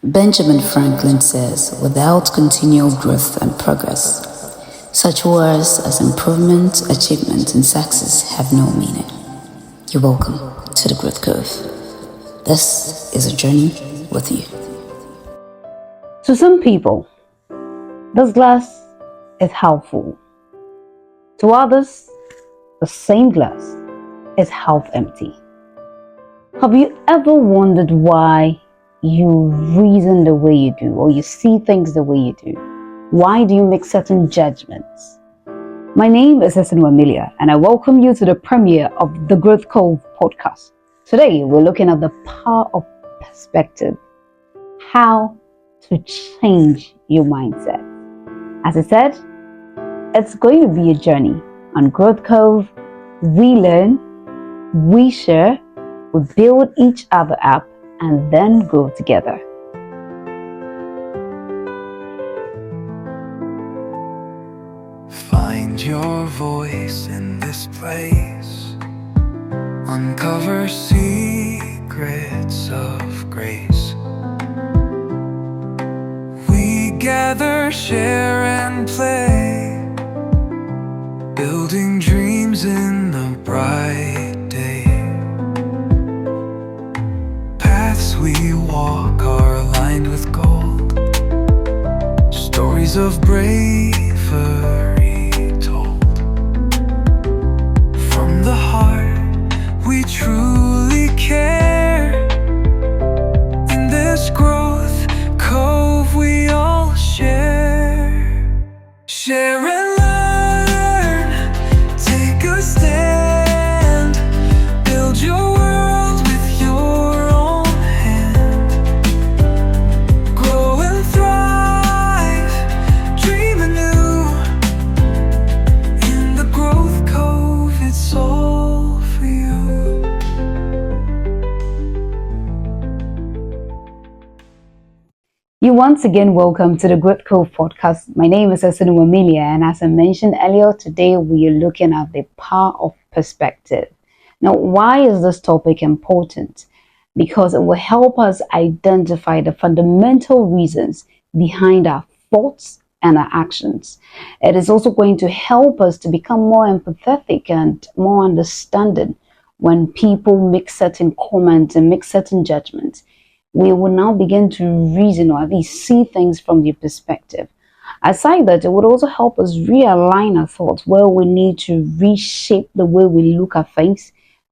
Benjamin Franklin says, without continual growth and progress, such words as improvement, achievement, and success have no meaning. You're welcome to the Growth Curve. This is a journey with you. To some people, this glass is half full. To others, the same glass is half empty. Have you ever wondered why you reason the way you do, or you see things the way you do? Why do you make certain judgments? My name is Amelia, and I welcome you to the premiere of the Growth Cove podcast. Today, we're looking at the power of perspective, how to change your mindset. As I said, it's going to be a journey. On Growth Cove, we learn, we share, we build each other up, and then grow together. Find your voice in this place. Uncover secrets of grace. We gather, share, and play, building dreams in the bright day. Paths we walk are lined with gold, stories of bravery told. From the heart we truly care. In this growth cove we all share and learn. Take a stand, build your world with your own hand. Grow and thrive, dream anew. In the growth cove, it's all for you. You once again welcome to the Growth Cove podcast. My name is Amelia, and as I mentioned earlier, today we are looking at the power of perspective. Now, why is this topic important? Because it will help us identify the fundamental reasons behind our thoughts and our actions. It is also going to help us to become more empathetic and more understanding when people make certain comments and make certain judgments. We will now begin to reason, or at least see things from their perspective. Aside that, it would also help us realign our thoughts. Where we need to reshape the way we look at things,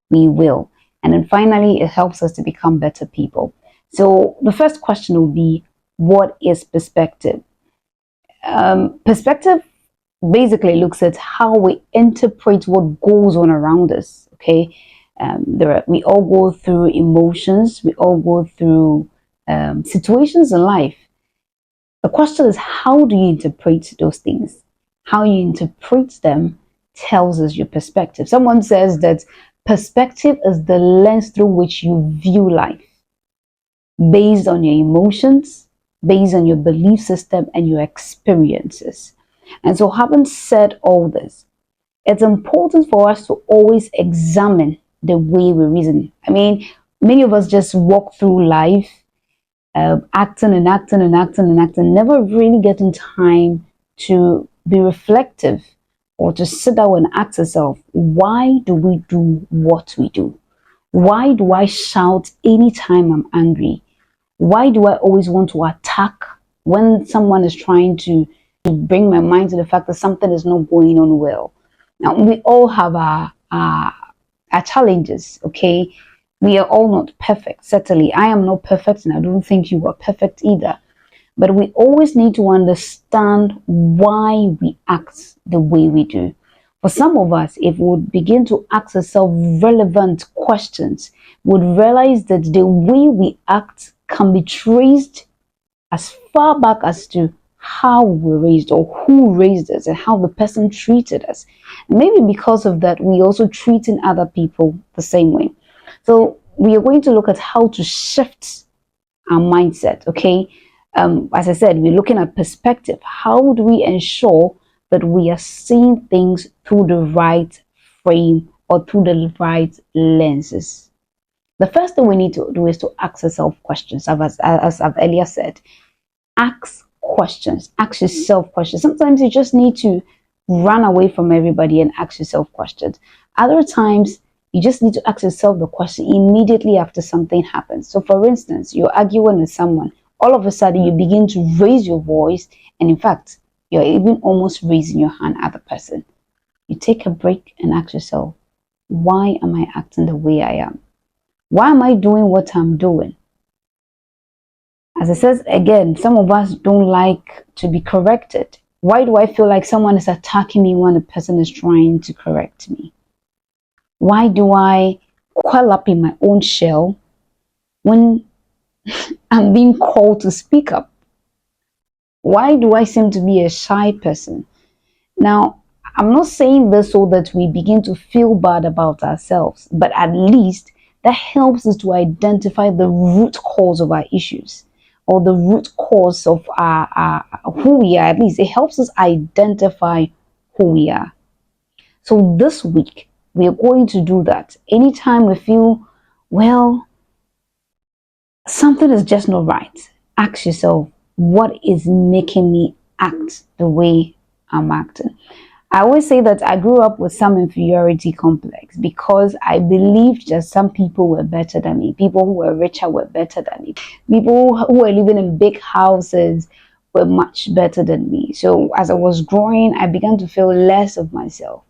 we will. And then finally, it helps us to become better people. So the first question will be, what is perspective? Perspective basically looks at how we interpret what goes on around us, okay? We all go through emotions, we all go through situations in life. The question is, how do you interpret those things? How you interpret them tells us your perspective. Someone says that perspective is the lens through which you view life, based on your emotions, based on your belief system and your experiences. And so, having said all this, it's important for us to always examine the way we reason. I mean, many of us just walk through life acting, never really getting time to be reflective or to sit down and ask ourselves, why do we do what we do? Why do I shout anytime I'm angry? Why do I always want to attack when someone is trying to bring my mind to the fact that something is not going on well? Now, we all have our challenges, okay? We are all not perfect. Certainly, I am not perfect, and I don't think you are perfect either. But we always need to understand why we act the way we do. For some of us, if we would begin to ask ourselves relevant questions, we would realize that the way we act can be traced as far back as to how we were raised, or who raised us, and how the person treated us. And maybe because of that, we also treating other people the same way. So we are going to look at how to shift our mindset, okay? As I said, we're looking at perspective. How do we ensure that we are seeing things through the right frame or through the right lenses? The first thing we need to do is to ask ourselves questions. As I've earlier said, ask questions, ask yourself questions. Sometimes you just need to run away from everybody and ask yourself questions. Other times, you just need to ask yourself the question immediately after something happens. So, for instance, you're arguing with someone, all of a sudden you begin to raise your voice, and in fact, you're even almost raising your hand at the person. You take a break and ask yourself, why am I acting the way I am? Why am I doing what I'm doing? As it says again, some of us don't like to be corrected. Why do I feel like someone is attacking me when a person is trying to correct me? Why do I coil up in my own shell when I'm being called to speak up? Why do I seem to be a shy person? Now, I'm not saying this so that we begin to feel bad about ourselves, but at least that helps us to identify the root cause of our issues or the root cause of our who we are. At least it helps us identify who we are. So this week, we are going to do that. Anytime we feel, well, something is just not right, ask yourself, what is making me act the way I'm acting? I always say that I grew up with some inferiority complex because I believed that some people were better than me. People who were richer were better than me. People who were living in big houses were much better than me. So as I was growing, I began to feel less of myself.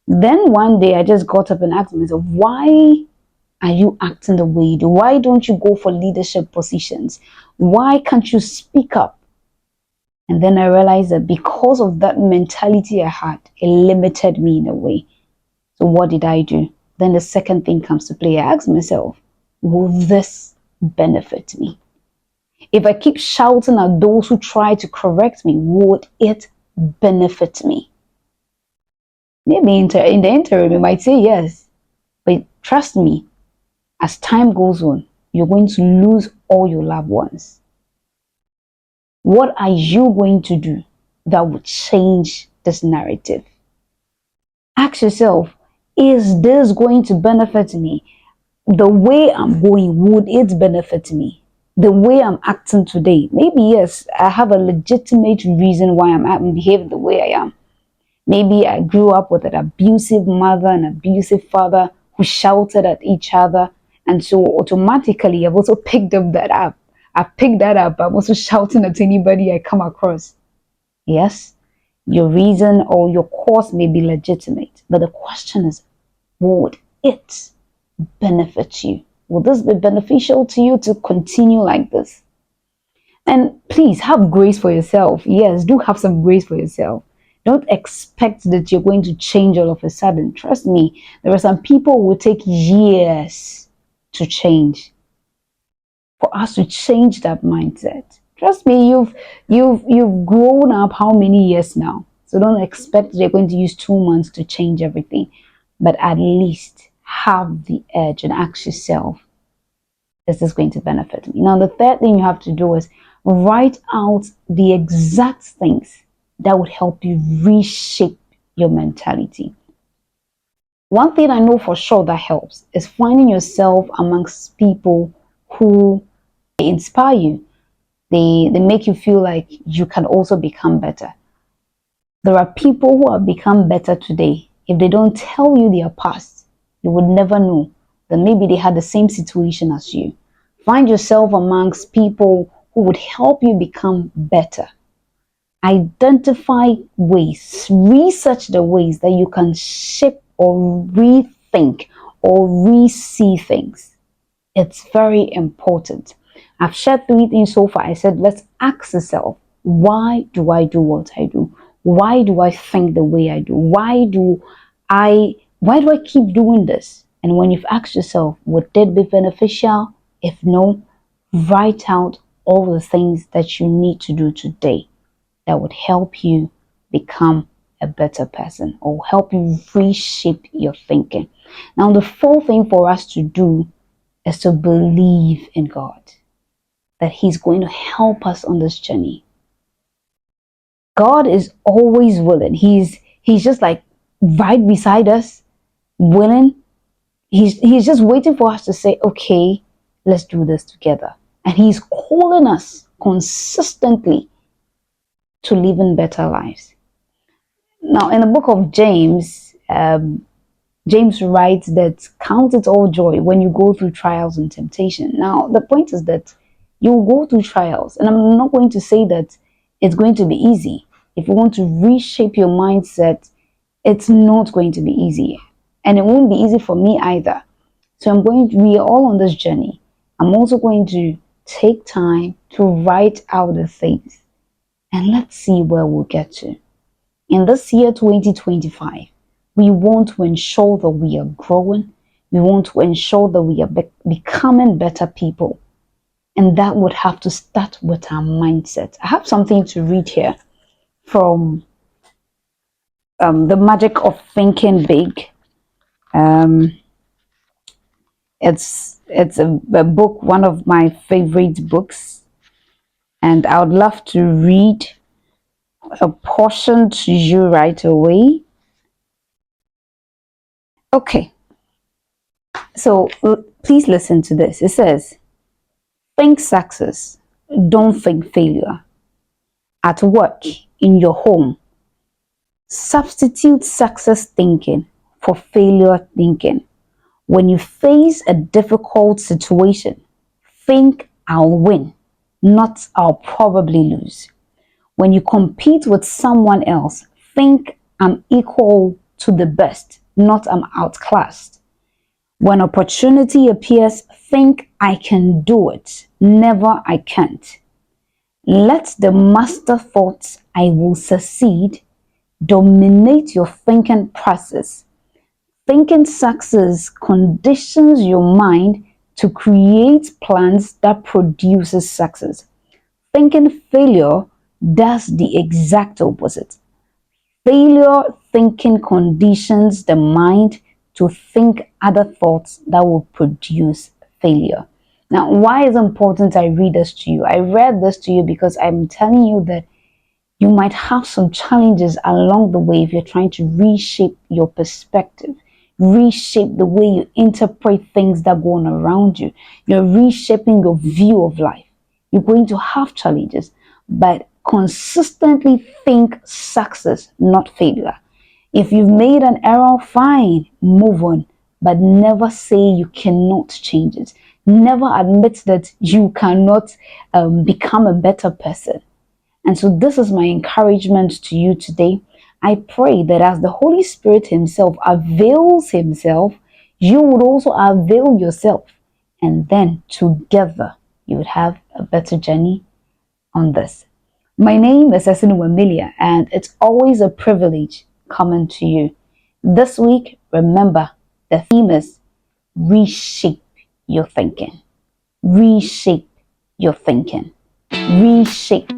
Then one day I just got up and asked myself, why are you acting the way you do? Why don't you go for leadership positions? Why can't you speak up? And then I realized that because of that mentality I had, it limited me in a way. So what did I do? Then the second thing comes to play. I asked myself, will this benefit me? If I keep shouting at those who try to correct me, would it benefit me? Maybe in the interim, you might say yes. But trust me, as time goes on, you're going to lose all your loved ones. What are you going to do that would change this narrative? Ask yourself, is this going to benefit me? The way I'm going, would it benefit me? The way I'm acting today, maybe yes, I have a legitimate reason why I'm behaving the way I am. Maybe I grew up with an abusive mother and abusive father who shouted at each other. And so automatically, I've also picked up that up. I picked that up. I'm also shouting at anybody I come across. Yes, your reason or your cause may be legitimate. But the question is, would it benefit you? Will this be beneficial to you to continue like this? And please have grace for yourself. Yes, do have some grace for yourself. Don't expect that you're going to change all of a sudden. Trust me, there are some people who will take years to change. For us to change that mindset. Trust me, you've grown up how many years now? So don't expect they're going to use 2 months to change everything. But at least have the edge and ask yourself, is this going to benefit me? Now, the third thing you have to do is write out the exact things that would help you reshape your mentality. One thing I know for sure that helps is finding yourself amongst people who inspire you. They make you feel like you can also become better. There are people who have become better today. If they don't tell you their past, you would never know that maybe they had the same situation as you. Find yourself amongst people who would help you become better. Identify ways, research the ways that you can shape or rethink or re-see things. It's very important. I've shared 3 things so far. I said, let's ask yourself, why do I do what I do? Why do I think the way I do? Why do I keep doing this? And when you've asked yourself, would that be beneficial? If no, write out all the things that you need to do today that would help you become a better person or help you reshape your thinking. Now, the fourth thing for us to do is to believe in God, that He's going to help us on this journey. God is always willing. He's just like right beside us, willing. He's just waiting for us to say, okay, let's do this together. And he's calling us consistently to live in better lives. Now, in the book of James, James writes that count it all joy when you go through trials and temptation. Now, the point is that you go through trials, and I'm not going to say that it's going to be easy. If you want to reshape your mindset, it's not going to be easy, and it won't be easy for me either. So we are all on this journey. I'm also going to take time to write out the things, and let's see where we'll get to. In this year 2025, we want to ensure that we are growing. We want to ensure that we are becoming better people. And that would have to start with our mindset. I have something to read here from The Magic of Thinking Big. It's a book, one of my favorite books. And I would love to read a portion to you right away. Okay, so please listen to this. It says, think success, don't think failure. At work, in your home, substitute success thinking for failure thinking. When you face a difficult situation, think I'll win, not I'll probably lose. When you compete with someone else, think I'm equal to the best, not I'm outclassed. When opportunity appears, think I can do it, never I can't. Let the master thoughts I will succeed dominate your thinking process. Thinking success conditions your mind to create plans that produces success. Thinking failure does the exact opposite. Failure thinking conditions the mind to think other thoughts that will produce failure. Now, why is it important I read this to you? I read this to you because I'm telling you that you might have some challenges along the way if you're trying to reshape your perspective, reshape the way you interpret things that go on around you. You're reshaping your view of life. You're going to have challenges, but consistently think success, not failure. If you've made an error, fine, move on, but never say you cannot change it. Never admit that you cannot become a better person. And so this is my encouragement to you today. I pray that as the Holy Spirit himself avails himself, you would also avail yourself. And then together you would have a better journey on this. My name is Esinu Amelia, and it's always a privilege coming to you. This week, remember, the theme is reshape your thinking. Reshape your thinking. Reshape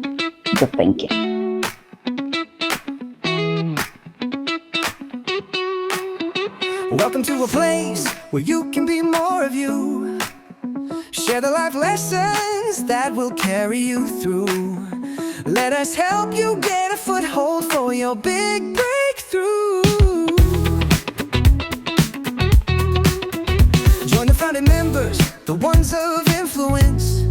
your thinking. Welcome to a place where you can be more of you. Share the life lessons that will carry you through. Let us help you get a foothold for your big breakthrough. Join the founding members, the ones of influence.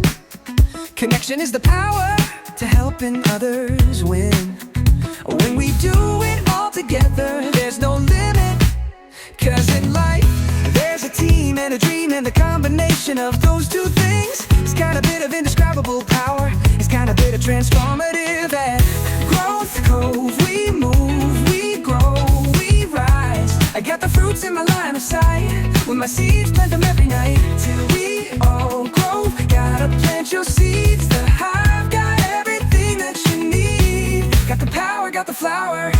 Connection is the power to helping others win. When we do it all together, there's no limit. 'Cause in life, there's a team and a dream, and the combination of those two things is kind of bit of indescribable power. It's kind of bit of transformative. At Growth Cove, we move, we grow, we rise. I got the fruits in my line of sight. With my seeds, plant them every night till we all grow. Gotta plant your seeds. The hive got everything that you need. Got the power, got the flower.